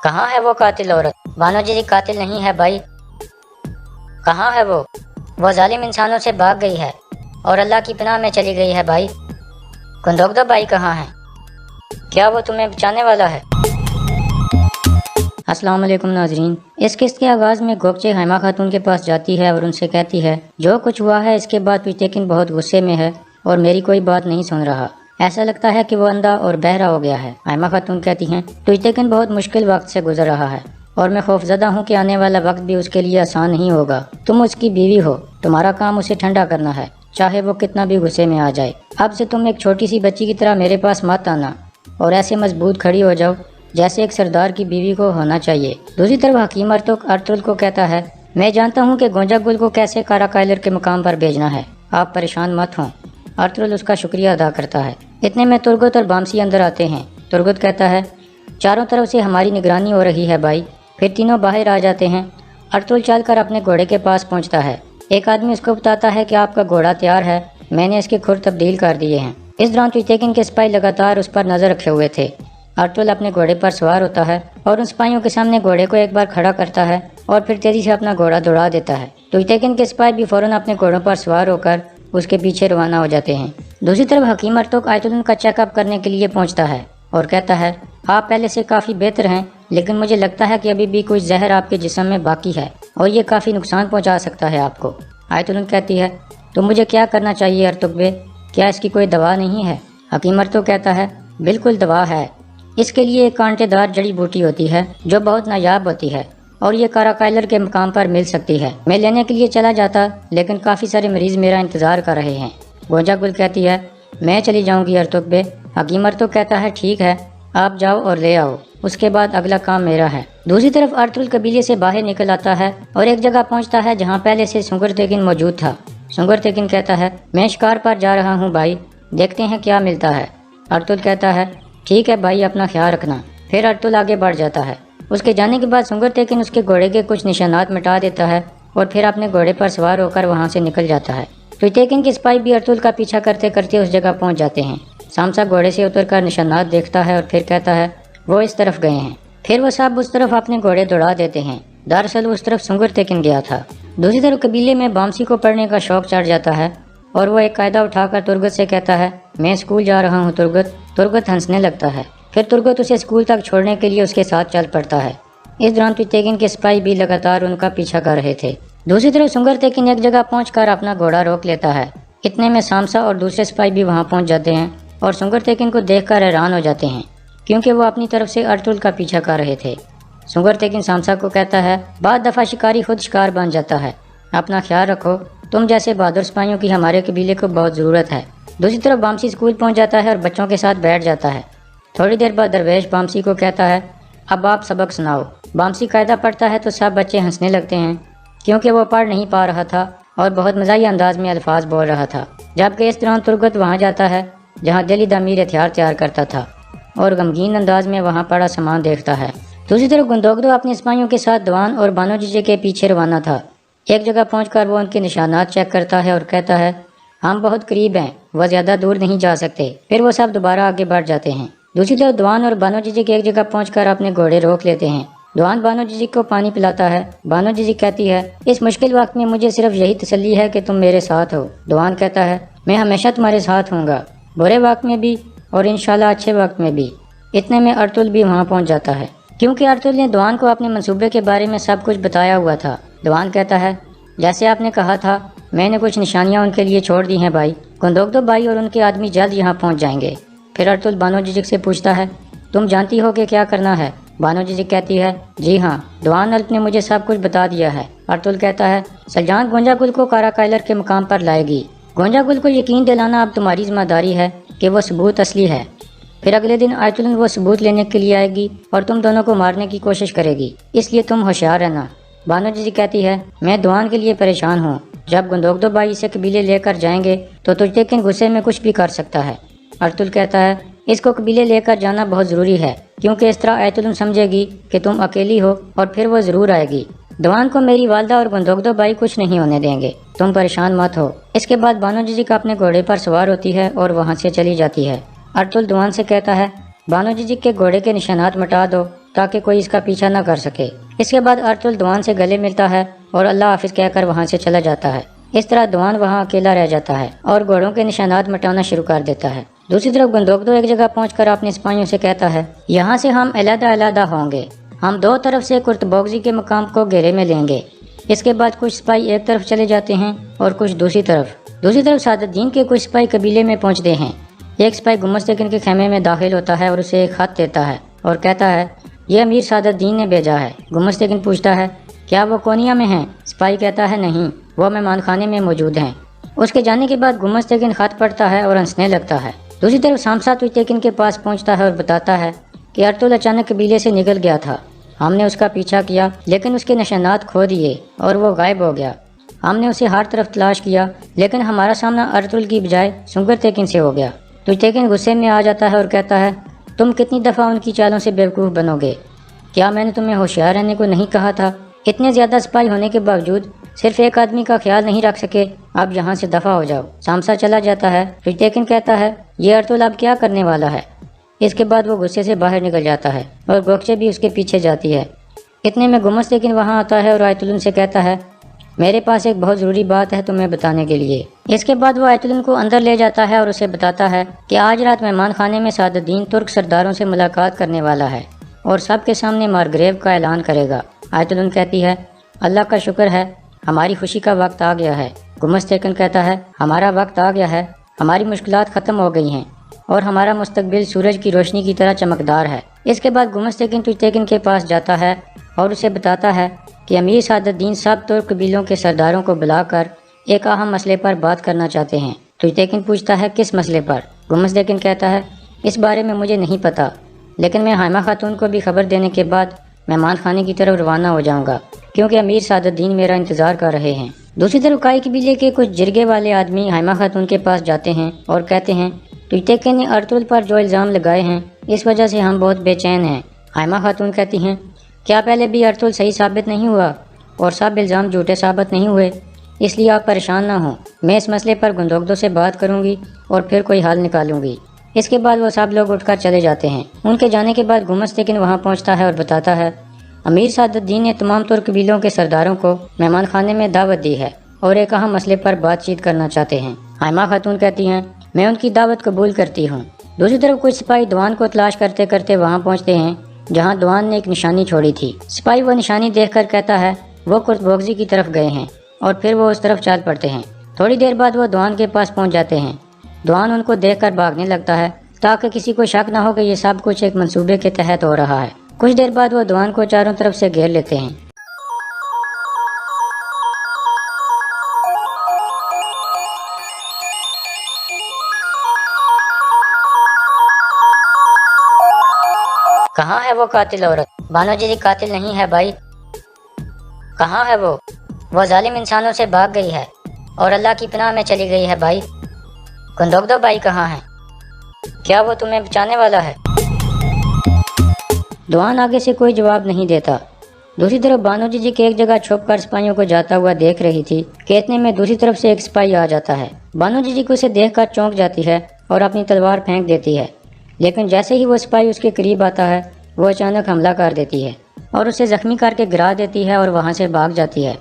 کہاں ہے وہ قاتل عورت؟ بانو جی قاتل نہیں ہے بھائی۔ کہاں ہے وہ ظالم انسانوں سے بھاگ گئی ہے اور اللہ کی پناہ میں چلی گئی ہے بھائی۔ گندوگدو بھائی کہاں ہے؟ کیا وہ تمہیں بچانے والا ہے؟ السلام علیکم ناظرین، اس قسط کے آغاز میں گوگچے ہائمہ خاتون کے پاس جاتی ہے اور ان سے کہتی ہے جو کچھ ہوا ہے اس کے بعد پیٹیکن بہت غصے میں ہے اور میری کوئی بات نہیں سن رہا، ایسا لگتا ہے کہ وہ اندھا اور بہرا ہو گیا ہے۔ ہائمہ خاتون کہتی ہیں پیٹیکن بہت مشکل وقت سے گزر رہا ہے اور میں خوفزدہ ہوں کہ آنے والا وقت بھی اس کے لیے آسان نہیں ہوگا۔ تم اس کی بیوی ہو، تمہارا کام اسے ٹھنڈا کرنا ہے، چاہے وہ کتنا بھی غصے میں آ جائے۔ اب سے تم ایک چھوٹی سی بچی کی طرح میرے پاس مت آنا اور ایسے مضبوط کھڑی ہو جاؤ جیسے ایک سردار کی بیوی کو ہونا چاہیے۔ دوسری طرف حکیم ارطغرل کو کہتا ہے میں جانتا ہوں کہ گونجا گل کو کیسے کاراکائلر کے مقام پر بھیجنا ہے، آپ پریشان مت ہوں۔ ارطغرل اس کا شکریہ ادا کرتا ہے۔ اتنے میں ترگت اور بامسی اندر آتے ہیں۔ ترگت کہتا ہے چاروں طرف سے ہماری نگرانی ہو رہی ہے بھائی۔ پھر تینوں باہر آ جاتے ہیں۔ ارطغرل چل کر اپنے گھوڑے کے پاس پہنچتا ہے۔ ایک آدمی اس کو بتاتا ہے کہ آپ کا گھوڑا تیار ہے، میں نے اس کے کھر تبدیل کر دیے ہیں۔ اس دوران پیٹیکن کے سپاہی لگاتار اس پر نظر رکھے ہوئے تھے۔ ارطغرل اپنے گھوڑے پر سوار ہوتا ہے اور ان سپاہیوں کے سامنے گھوڑے کو ایک بار کھڑا کرتا ہے اور پھر تیزی سے اپنا گھوڑا دوڑا دیتا ہے۔ پیٹیکن کے سپاہی بھی فوراً اپنے گھوڑوں پر سوار ہو کر اس کے پیچھے روانہ ہو جاتے ہیں۔ دوسری طرف حکیم ارطغرل آیت الن کا چیک اپ کرنے کے لیے پہنچتا ہے اور کہتا ہے آپ پہلے سے کافی بہتر ہیں، لیکن مجھے لگتا ہے کہ ابھی بھی کچھ زہر آپ کے جسم میں باقی ہے اور یہ کافی نقصان پہنچا سکتا ہے آپ کو۔ آیت الن کہتی ہے تو مجھے کیا کرنا چاہیے ارطغرل، کیا اس کی کوئی دوا نہیں ہے؟ حکیم ارطغرل کہتا ہے بالکل دوا ہے، اس کے لیے ایک کانٹے دار جڑی بوٹی ہوتی ہے جو بہت نایاب ہوتی ہے اور یہ کاراکائلر کے مقام پر مل سکتی ہے۔ میں لینے کے لیے چلا جاتا لیکن کافی سارے مریض میرا انتظار کر رہے ہیں۔ گونجا گل کہتی ہے میں چلی جاؤں گی ارطغرل۔ حکیم ارطغرل کہتا ہے ٹھیک ہے، آپ جاؤ اور لے آؤ، اس کے بعد اگلا کام میرا ہے۔ دوسری طرف ارطغرل قبیلے سے باہر نکل آتا ہے اور ایک جگہ پہنچتا ہے جہاں پہلے سے سنگر تیکن موجود تھا۔ سنگر تیکن کہتا ہے میں شکار پر جا رہا ہوں بھائی، دیکھتے ہیں کیا ملتا ہے۔ ارطغرل کہتا ہے ٹھیک ہے بھائی، اپنا خیال رکھنا۔ پھر ارطغرل آگے بڑھ جاتا ہے۔ اس کے جانے کے بعد سنگر تیکن اس کے گھوڑے کے کچھ نشانات مٹا دیتا ہے اور پھر اپنے گھوڑے پر سوار ہو کر وہاں سے نکل جاتا ہے۔ پیٹیکن کے سپاہی بھی ارطغرل کا پیچھا کرتے کرتے اس جگہ پہنچ جاتے ہیں۔ سامسا گھوڑے سے اتر کر نشانات دیکھتا ہے اور پھر کہتا ہے وہ اس طرف گئے ہیں۔ پھر وہ سب اس طرف اپنے گھوڑے دوڑا دیتے ہیں۔ دراصل اس طرف سنگر تیکن گیا تھا۔ دوسری طرف قبیلے میں بامسی کو پڑھنے کا شوق چڑھ جاتا ہے اور وہ ایک قاعدہ اٹھا کر ترگت سے کہتا ہے میں اسکول جا رہا ہوں ترگت۔ ترگت ہنسنے لگتا ہے۔ پھر ترگت اسے اسکول تک چھوڑنے کے لیے اس کے ساتھ چل پڑتا ہے۔ اس دوران پیٹیکن کے سپاہی بھی لگاتار ان کا پیچھا کر رہے تھے۔ دوسری طرف سنگر تیکن ایک جگہ پہنچ کر اپنا گھوڑا روک لیتا ہے۔ اتنے میں سامسا اور دوسرے سپاہی بھی وہاں پہنچ جاتے ہیں اور سنگر تیکن کو دیکھ کر حیران ہو جاتے ہیں کیونکہ وہ اپنی طرف سے ارطغرل کا پیچھا کر رہے تھے۔ سنگر تیکن سامسا کو کہتا ہے بعض دفعہ شکاری خود شکار بن جاتا ہے، اپنا خیال رکھو، تم جیسے بہادر سپاہیوں کی ہمارے قبیلے کو بہت ضرورت ہے۔ دوسری طرف بامسی اسکول پہنچ جاتا ہے اور بچوں کے ساتھ بیٹھ جاتا ہے۔ تھوڑی دیر بعد درویش بامسی کو کہتا ہے اب آپ سبق سناؤ۔ بامسی قاعدہ پڑھتا ہے تو سب بچے ہنسنے لگتے ہیں کیونکہ وہ پڑھ نہیں پا رہا تھا اور بہت مزاحیہ انداز میں الفاظ بول رہا تھا۔ جبکہ اس دوران ترگت وہاں جاتا ہے جہاں دلی دامیر ہتھیار تیار کرتا تھا اور غمگین انداز میں وہاں پڑا سامان دیکھتا ہے۔ دوسری طرف گندوگدو اپنے سپاہیوں کے ساتھ دوان اور بانو جیجے کے پیچھے روانہ تھا۔ ایک جگہ پہنچ کر وہ ان کے نشانات چیک کرتا ہے اور کہتا ہے ہم بہت قریب ہیں، وہ زیادہ دور نہیں جا سکتے۔ پھر وہ سب دوبارہ آگے بڑھ جاتے ہیں۔ دوسری طرف دوان اور بانو جیجے کی ایک جگہ پہنچ کر اپنے گھوڑے روک لیتے ہیں۔ دوان بانو جیجے کو پانی پلاتا ہے۔ بانو جیجے کہتی ہے اس مشکل وقت میں مجھے صرف یہی تسلی ہے کہ تم میرے ساتھ ہو۔ دوان کہتا ہے میں ہمیشہ تمہارے ساتھ ہوں گا، برے وقت میں بھی اور انشاءاللہ اچھے وقت میں بھی۔ اتنے میں ارطغرل بھی وہاں پہنچ جاتا ہے کیونکہ ارطغرل نے دوان کو اپنے منصوبے کے بارے میں سب کچھ بتایا ہوا تھا۔ دوان کہتا ہے جیسے آپ نے کہا تھا میں نے کچھ نشانیاں ان کے لیے چھوڑ دی ہیں بھائی، گندوگدو بھائی اور ان کے آدمی جلد یہاں پہنچ جائیں گے۔ پھر ارطغرل بانو جیجک سے پوچھتا ہے تم جانتی ہو کہ کیا کرنا ہے؟ بانو جیجک کہتی ہے جی ہاں، دوان الپ نے مجھے سب کچھ بتا دیا ہے۔ ارطغرل کہتا ہے سلجان گونجا گل کو کاراکائلر کے مقام پر لائے گی، گونجا گل کو یقین دلانا اب تمہاری ذمہ داری ہے کہ وہ ثبوت اصلی ہے۔ پھر اگلے دن آیت الن وہ ثبوت لینے کے لیے آئے گی اور تم دونوں کو مارنے کی کوشش کرے گی، اس لیے تم ہوشیار رہنا۔ بانو جیجک کہتی ہے میں دوان کے لیے پریشان ہوں، جب گندوگدو بھائی اسے قبیلے لے کر جائیں گے تو تجھے غصے میں کچھ بھی کر سکتا ہے۔ ارطغرل کہتا ہے اس کو قبیلے لے کر جانا بہت ضروری ہے کیونکہ اس طرح آیت الن سمجھے گی کہ تم اکیلی ہو اور پھر وہ ضرور آئے گی۔ دوان کو میری والدہ اور گندوگدو بھائی کچھ نہیں ہونے دیں گے، تم پریشان مت ہو۔ اس کے بعد بانو جیجک اپنے گھوڑے پر سوار ہوتی ہے اور وہاں سے چلی جاتی ہے۔ ارطغرل دوان سے کہتا ہے بانو جیجک کے گھوڑے کے نشانات مٹا دو تاکہ کوئی اس کا پیچھا نہ کر سکے۔ اس کے بعد ارطغرل دوان سے گلے ملتا ہے اور اللہ حافظ کہہ کر وہاں سے چلا جاتا ہے۔ اس طرح دوان وہاں اکیلا رہ جاتا ہے اور گھوڑوں کے نشانات مٹانا شروع کر دیتا ہے۔ دوسری طرف گندوگدو ایک جگہ پہنچ کر اپنے سپاہیوں سے کہتا ہے، یہاں سے ہم علیحدہ علیحدہ ہوں گے، ہم دو طرف سے کرتبوغزی کے مقام کو گھیرے میں لیں گے۔ اس کے بعد کچھ سپاہی ایک طرف چلے جاتے ہیں اور کچھ دوسری طرف سعادت الدین کے کچھ سپاہی قبیلے میں پہنچتے ہیں۔ ایک سپاہی گمبد تیکن کے خیمے میں داخل ہوتا ہے اور اسے ایک خط دیتا ہے اور کہتا ہے، یہ امیر سعادت الدین نے بھیجا ہے۔ گمبد تیکن پوچھتا ہے، کیا وہ کونیا میں ہیں؟ سپاہی کہتا ہے، نہیں، وہ مہمان خانے میں موجود ہیں۔ اس کے جانے کے بعد گمبد تیکن خط پڑھتا ہے اور ہنسنے لگتا ہے۔ دوسری طرف سامسا تیکن کے پاس پہنچتا ہے اور بتاتا ہے کہ ارطغرل اچانک قبیلے سے نکل گیا تھا، ہم نے اس کا پیچھا کیا لیکن اس کے نشانات کھو دیے اور وہ غائب ہو گیا۔ ہم نے اسے ہر طرف تلاش کیا لیکن ہمارا سامنا ارطغرل کی بجائے سنگر تیکن سے ہو گیا۔ تیکن غصے میں آ جاتا ہے اور کہتا ہے، تم کتنی دفعہ ان کی چالوں سے بیوقوف بنو گے؟ کیا میں نے تمہیں ہوشیار رہنے کو نہیں کہا تھا؟ اتنے زیادہ سپاہی ہونے کے باوجود صرف ایک آدمی کا خیال نہیں رکھ سکے، اب یہاں سے دفع ہو جاؤ۔ سامسا چلا جاتا ہے۔ تیکن کہتا ہے، یہ ارطغرل اب کیا کرنے والا ہے؟ اس کے بعد وہ غصے سے باہر نکل جاتا ہے اور گوکچے بھی اس کے پیچھے جاتی ہے۔ اتنے میں گمبد تیکن وہاں آتا ہے اور آیت اللہ سے کہتا ہے، میرے پاس ایک بہت ضروری بات ہے تمہیں بتانے کے لیے۔ اس کے بعد وہ آیت اللہ کو اندر لے جاتا ہے اور اسے بتاتا ہے کہ آج رات مہمان خانے میں سعادت الدین ترک سرداروں سے ملاقات کرنے والا ہے اور سب کے سامنے مارگریو کا اعلان کرے گا۔ آیت اللہ کہتی ہے، اللہ کا شکر ہے، ہماری خوشی کا وقت آ گیا ہے۔ گمبد تیکن کہتا ہے، ہمارا وقت آ گیا ہے، ہماری مشکلات ختم ہو گئی ہیں اور ہمارا مستقبل سورج کی روشنی کی طرح چمکدار ہے۔ اس کے بعد گمبد تیکن کے پاس جاتا ہے اور اسے بتاتا ہے کہ امیر سعادت الدین سب ترک قبیلوں کے سرداروں کو بلا کر ایک اہم مسئلے پر بات کرنا چاہتے ہیں۔ تیکن پوچھتا ہے، کس مسئلے پر؟ گمبد تیکن کہتا ہے، اس بارے میں مجھے نہیں پتا، لیکن میں حائمہ خاتون کو بھی خبر دینے کے بعد مہمان خانے کی طرف روانہ ہو جاؤں گا کیونکہ امیر سعادت الدین میرا انتظار کر رہے ہیں۔ دوسری طرف کائی قبیلے کے کچھ جرگے والے آدمی حائمہ خاتون کے پاس جاتے ہیں اور کہتے ہیں، تیکن نے ارطغرل پر جو الزام لگائے ہیں اس وجہ سے ہم بہت بے چین ہیں۔ حائمہ خاتون کہتی ہیں، کیا پہلے بھی ارطغرل صحیح ثابت نہیں ہوا اور سب الزام جھوٹے ثابت نہیں ہوئے؟ اس لیے آپ پریشان نہ ہوں، میں اس مسئلے پر گندوگدو سے بات کروں گی اور پھر کوئی حل نکالوں گی۔ اس کے بعد وہ سب لوگ اٹھ کر چلے جاتے ہیں۔ ان کے جانے کے بعد گمبد تیکن وہاں پہنچتا ہے اور بتاتا ہے، امیر سعادت الدین نے تمام ترک قبیلوں کے سرداروں کو مہمان خانے میں دعوت دی ہے اور ایک اہم مسئلے پر بات چیت کرنا چاہتے ہیں۔ حائمہ خاتون کہتی ہیں، میں ان کی دعوت قبول کرتی ہوں۔ دوسری طرف کچھ سپاہی دوان کو تلاش کرتے کرتے وہاں پہنچتے ہیں جہاں دوان نے ایک نشانی چھوڑی تھی۔ سپاہی وہ نشانی دیکھ کر کہتا ہے، وہ کرتبوغزی کی طرف گئے ہیں، اور پھر وہ اس طرف چل پڑتے ہیں۔ تھوڑی دیر بعد وہ دوان کے پاس پہنچ جاتے ہیں۔ دوان ان کو دیکھ کر بھاگنے لگتا ہے تاکہ کسی کو شک نہ ہو کہ یہ سب کچھ ایک منصوبے کے تحت ہو رہا ہے۔ کچھ دیر بعد وہ دوان کو چاروں طرف سے گھیر لیتے ہیں۔ کہاں ہے وہ قاتل عورت؟ بانو جی قاتل نہیں ہے بھائی۔ کہاں ہے وہ ظالم انسانوں سے بھاگ گئی ہے اور اللہ کی پناہ میں چلی گئی ہے بھائی۔ گندوگدو بھائی کہاں ہے؟ کیا وہ تمہیں بچانے والا ہے؟ دوان آگے سے کوئی جواب نہیں دیتا۔ دوسری طرف بانو جی کے ایک جگہ چھپ کر سپاہیوں کو جاتا ہوا دیکھ رہی تھی کہ اتنے میں دوسری طرف سے ایک سپاہی آ جاتا ہے۔ بانو جی کو اسے دیکھ کر چونک جاتی ہے اور اپنی تلوار پھینک دیتی ہے، لیکن جیسے ہی وہ سپاہی اس کے قریب آتا ہے وہ اچانک حملہ کر دیتی ہے اور اسے زخمی کر کے گرا دیتی ہے اور وہاں سے بھاگ جاتی ہے۔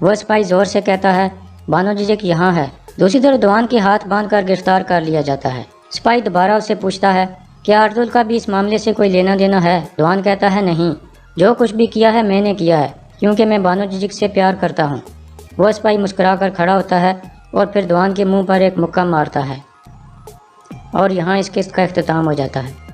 وہ سپاہی زور سے کہتا ہے، بانو جی یہاں ہے۔ دوسری طرف دوان کے ہاتھ باندھ کر گرفتار کر لیا جاتا ہے۔ سپاہی دوبارہ اس سے پوچھتا ہے، کیا ارطغرل کا بھی اس معاملے سے کوئی لینا دینا ہے؟ دوان کہتا ہے، نہیں، جو کچھ بھی کیا ہے میں نے کیا ہے کیونکہ میں بانو جی سے پیار کرتا ہوں۔ وہ سپاہی مسکرا کر کھڑا ہوتا ہے اور پھر دوان کے منہ پر ایک مکہ مارتا ہے اور یہاں اس قسط کا اختتام ہو جاتا ہے۔